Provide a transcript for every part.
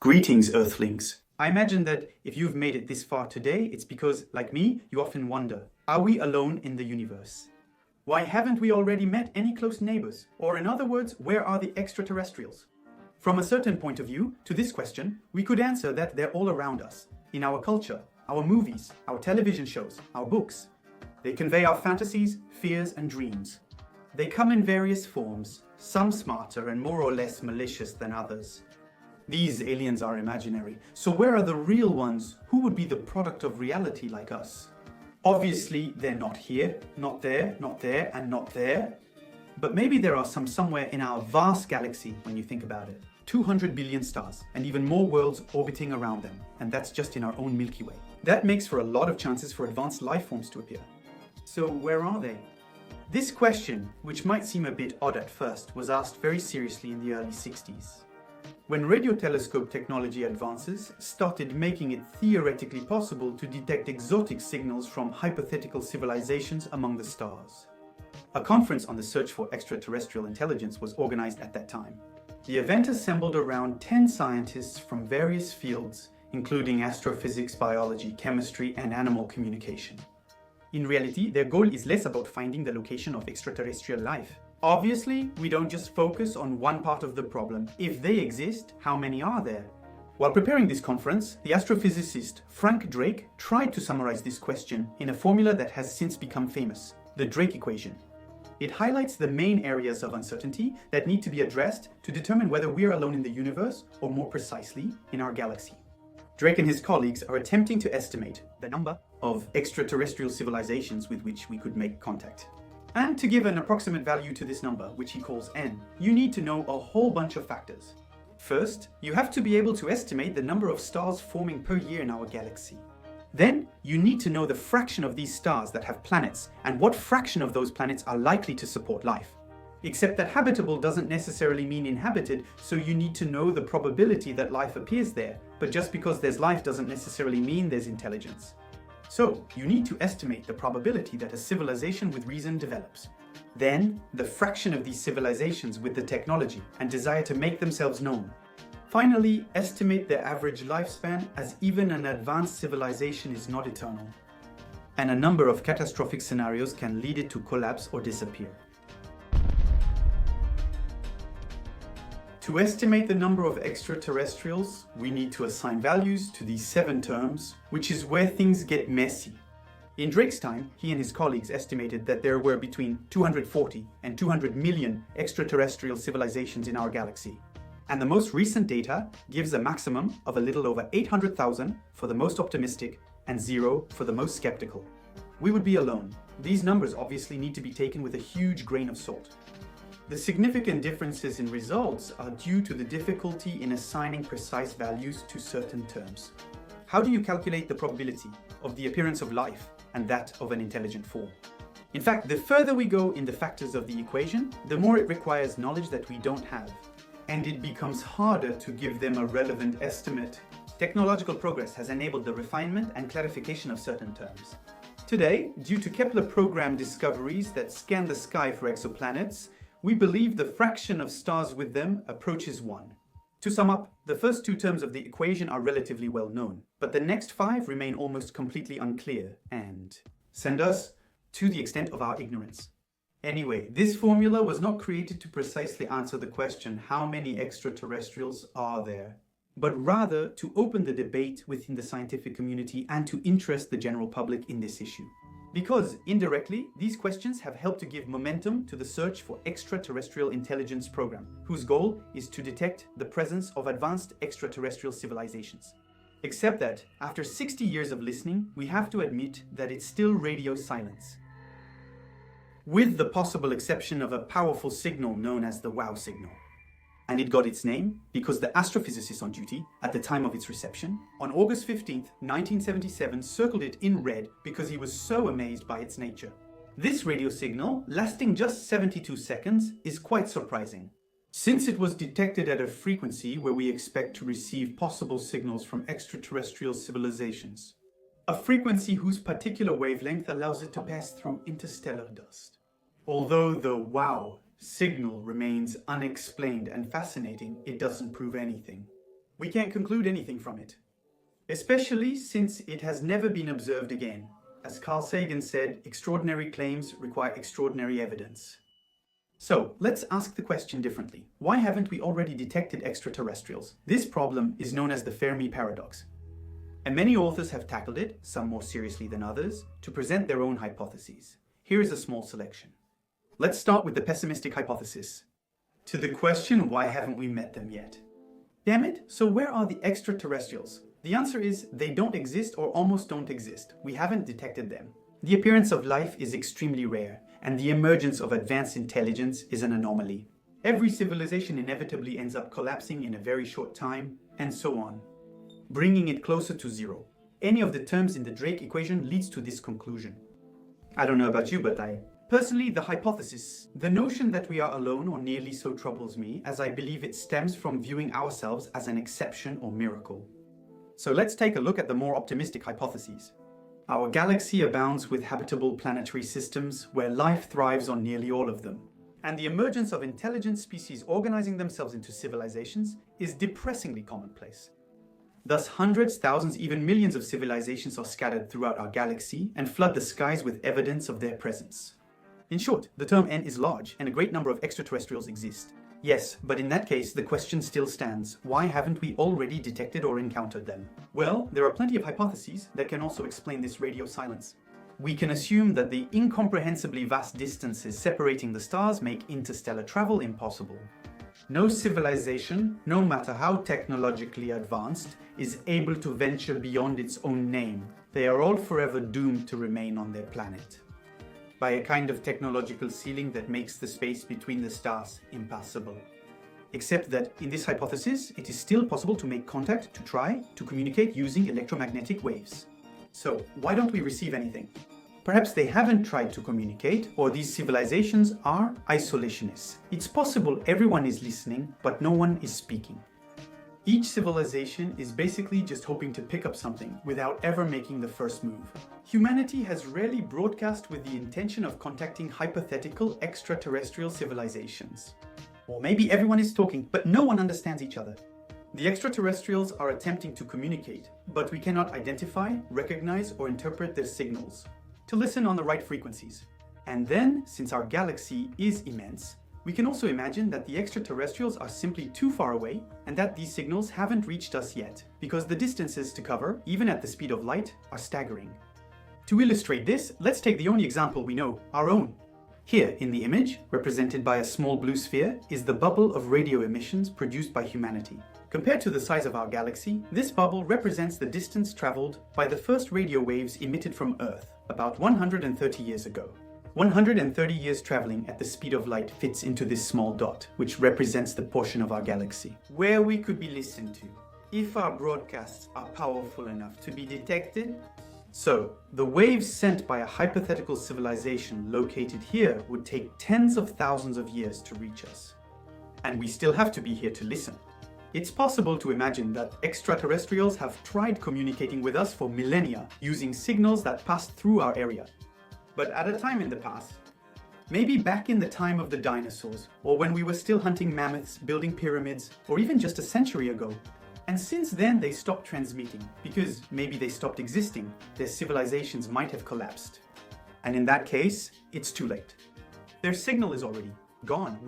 Greetings, Earthlings. I imagine that if you've made it this far today, it's because, like me, you often wonder, are we alone in the universe? Why haven't we already met any close neighbors? Or in other words, where are the extraterrestrials? From a certain point of view, to this question, we could answer that they're all around us, in our culture, our movies, our television shows, our books. They convey our fantasies, fears, and dreams. They come in various forms, some smarter and more or less malicious than others. These aliens are imaginary, so where are the real ones? Who would be the product of reality like us? Obviously, they're not here, not there, and not there. But maybe there are some somewhere in our vast galaxy when you think about it. 200 billion stars, and even more worlds orbiting around them, and that's just in our own Milky Way. That makes for a lot of chances for advanced life forms to appear. So where are they? This question, which might seem a bit odd at first, was asked very seriously in the early 60s. When radio telescope technology advances started making it theoretically possible to detect exotic signals from hypothetical civilizations among the stars. A conference on the search for extraterrestrial intelligence was organized at that time. The event assembled around 10 scientists from various fields, including astrophysics, biology, chemistry, and animal communication. In reality, their goal is less about finding the location of extraterrestrial life. Obviously, we don't just focus on one part of the problem. If they exist, how many are there? While preparing this conference, the astrophysicist Frank Drake tried to summarize this question in a formula that has since become famous, the Drake equation. It highlights the main areas of uncertainty that need to be addressed to determine whether we're alone in the universe, or more precisely, in our galaxy. Drake and his colleagues are attempting to estimate the number of extraterrestrial civilizations with which we could make contact. And to give an approximate value to this number, which he calls n, you need to know a whole bunch of factors. First, you have to be able to estimate the number of stars forming per year in our galaxy. Then, you need to know the fraction of these stars that have planets, and what fraction of those planets are likely to support life. Except that habitable doesn't necessarily mean inhabited, so you need to know the probability that life appears there, but just because there's life doesn't necessarily mean there's intelligence. So, you need to estimate the probability that a civilization with reason develops. Then, the fraction of these civilizations with the technology and desire to make themselves known. Finally, estimate their average lifespan, as even an advanced civilization is not eternal. And a number of catastrophic scenarios can lead it to collapse or disappear. To estimate the number of extraterrestrials, we need to assign values to these 7 terms, which is where things get messy. In Drake's time, he and his colleagues estimated that there were between 240 and 200 million extraterrestrial civilizations in our galaxy. And the most recent data gives a maximum of a little over 800,000 for the most optimistic and 0 for the most skeptical. We would be alone. These numbers obviously need to be taken with a huge grain of salt. The significant differences in results are due to the difficulty in assigning precise values to certain terms. How do you calculate the probability of the appearance of life and that of an intelligent form? In fact, the further we go in the factors of the equation, the more it requires knowledge that we don't have, and it becomes harder to give them a relevant estimate. Technological progress has enabled the refinement and clarification of certain terms. Today, due to Kepler program discoveries that scan the sky for exoplanets, we believe the fraction of stars with them approaches 1. To sum up, the first 2 terms of the equation are relatively well known, but the next 5 remain almost completely unclear and send us to the extent of our ignorance. Anyway, this formula was not created to precisely answer the question, how many extraterrestrials are there? But rather to open the debate within the scientific community and to interest the general public in this issue. Because, indirectly, these questions have helped to give momentum to the search for extraterrestrial intelligence program, whose goal is to detect the presence of advanced extraterrestrial civilizations. Except that, after 60 years of listening, we have to admit that it's still radio silence. With the possible exception of a powerful signal known as the wow signal. And it got its name because the astrophysicist on duty at the time of its reception, on August 15, 1977, circled it in red because he was so amazed by its nature. This radio signal, lasting just 72 seconds, is quite surprising, since it was detected at a frequency where we expect to receive possible signals from extraterrestrial civilizations. A frequency whose particular wavelength allows it to pass through interstellar dust. Although the wow signal remains unexplained and fascinating, it doesn't prove anything. We can't conclude anything from it, especially since it has never been observed again. As Carl Sagan said, extraordinary claims require extraordinary evidence. So, let's ask the question differently. Why haven't we already detected extraterrestrials? This problem is known as the Fermi paradox, and many authors have tackled it, some more seriously than others, to present their own hypotheses. Here is a small selection. Let's start with the pessimistic hypothesis. To the question, why haven't we met them yet? Damn it, so where are the extraterrestrials? The answer is they don't exist or almost don't exist. We haven't detected them. The appearance of life is extremely rare, and the emergence of advanced intelligence is an anomaly. Every civilization inevitably ends up collapsing in a very short time, and so on, bringing it closer to zero. Any of the terms in the Drake equation leads to this conclusion. I don't know about you, but personally, the hypothesis, the notion that we are alone or nearly so troubles me, as I believe it stems from viewing ourselves as an exception or miracle. So let's take a look at the more optimistic hypotheses. Our galaxy abounds with habitable planetary systems where life thrives on nearly all of them. And the emergence of intelligent species organizing themselves into civilizations is depressingly commonplace. Thus, hundreds, thousands, even millions of civilizations are scattered throughout our galaxy and flood the skies with evidence of their presence. In short, the term N is large, and a great number of extraterrestrials exist. Yes, but in that case, the question still stands. Why haven't we already detected or encountered them? Well, there are plenty of hypotheses that can also explain this radio silence. We can assume that the incomprehensibly vast distances separating the stars make interstellar travel impossible. No civilization, no matter how technologically advanced, is able to venture beyond its own name. They are all forever doomed to remain on their planet, by a kind of technological ceiling that makes the space between the stars impassable. Except that in this hypothesis, it is still possible to make contact, to try to communicate using electromagnetic waves. So why don't we receive anything? Perhaps they haven't tried to communicate, or these civilizations are isolationists. It's possible everyone is listening, but no one is speaking. Each civilization is basically just hoping to pick up something without ever making the first move. Humanity has rarely broadcast with the intention of contacting hypothetical extraterrestrial civilizations. Or maybe everyone is talking, but no one understands each other. The extraterrestrials are attempting to communicate, but we cannot identify, recognize, or interpret their signals to listen on the right frequencies. And then, since our galaxy is immense, we can also imagine that the extraterrestrials are simply too far away and that these signals haven't reached us yet, because the distances to cover, even at the speed of light, are staggering. To illustrate this, let's take the only example we know, our own. Here in the image, represented by a small blue sphere, is the bubble of radio emissions produced by humanity. Compared to the size of our galaxy, this bubble represents the distance traveled by the first radio waves emitted from Earth about 130 years ago. 130 years traveling at the speed of light fits into this small dot, which represents the portion of our galaxy where we could be listened to, if our broadcasts are powerful enough to be detected. So, the waves sent by a hypothetical civilization located here would take tens of thousands of years to reach us. And we still have to be here to listen. It's possible to imagine that extraterrestrials have tried communicating with us for millennia using signals that passed through our area. But at a time in the past, maybe back in the time of the dinosaurs, or when we were still hunting mammoths, building pyramids, or even just a century ago. And since then they stopped transmitting, because maybe they stopped existing, their civilizations might have collapsed. And in that case, it's too late. Their signal is already gone.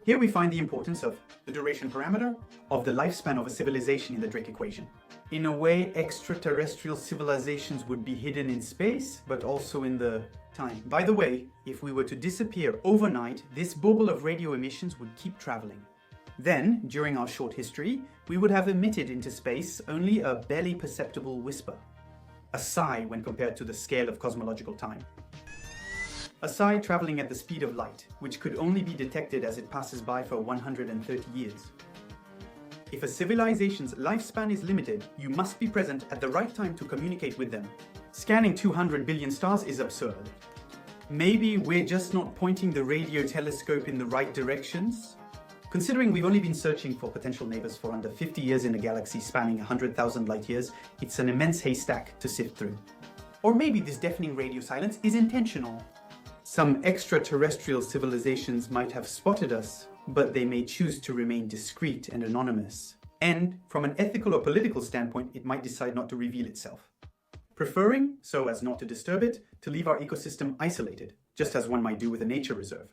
Here we find the importance of the duration parameter of the lifespan of a civilization in the Drake equation. In a way, extraterrestrial civilizations would be hidden in space, but also in the time. By the way, if we were to disappear overnight, this bubble of radio emissions would keep traveling. Then, during our short history, we would have emitted into space only a barely perceptible whisper. A sigh when compared to the scale of cosmological time. A sigh traveling at the speed of light, which could only be detected as it passes by for 130 years. If a civilization's lifespan is limited, you must be present at the right time to communicate with them. Scanning 200 billion stars is absurd. Maybe we're just not pointing the radio telescope in the right directions? Considering we've only been searching for potential neighbors for under 50 years in a galaxy spanning 100,000 light years, it's an immense haystack to sift through. Or maybe this deafening radio silence is intentional. Some extraterrestrial civilizations might have spotted us, but they may choose to remain discreet and anonymous. And from an ethical or political standpoint, it might decide not to reveal itself, preferring, so as not to disturb it, to leave our ecosystem isolated, just as one might do with a nature reserve.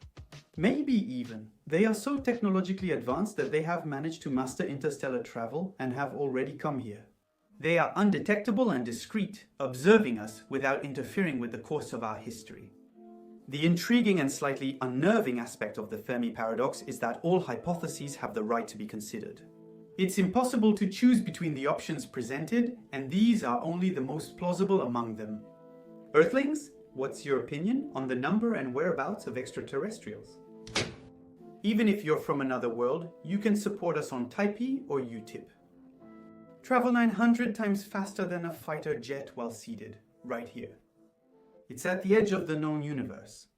Maybe even they are so technologically advanced that they have managed to master interstellar travel and have already come here. They are undetectable and discreet, observing us without interfering with the course of our history. The intriguing and slightly unnerving aspect of the Fermi paradox is that all hypotheses have the right to be considered. It's impossible to choose between the options presented, and these are only the most plausible among them. Earthlings, what's your opinion on the number and whereabouts of extraterrestrials? Even if you're from another world, you can support us on Typee or Utip. Travel 900 times faster than a fighter jet while seated, right here. It's at the edge of the known universe.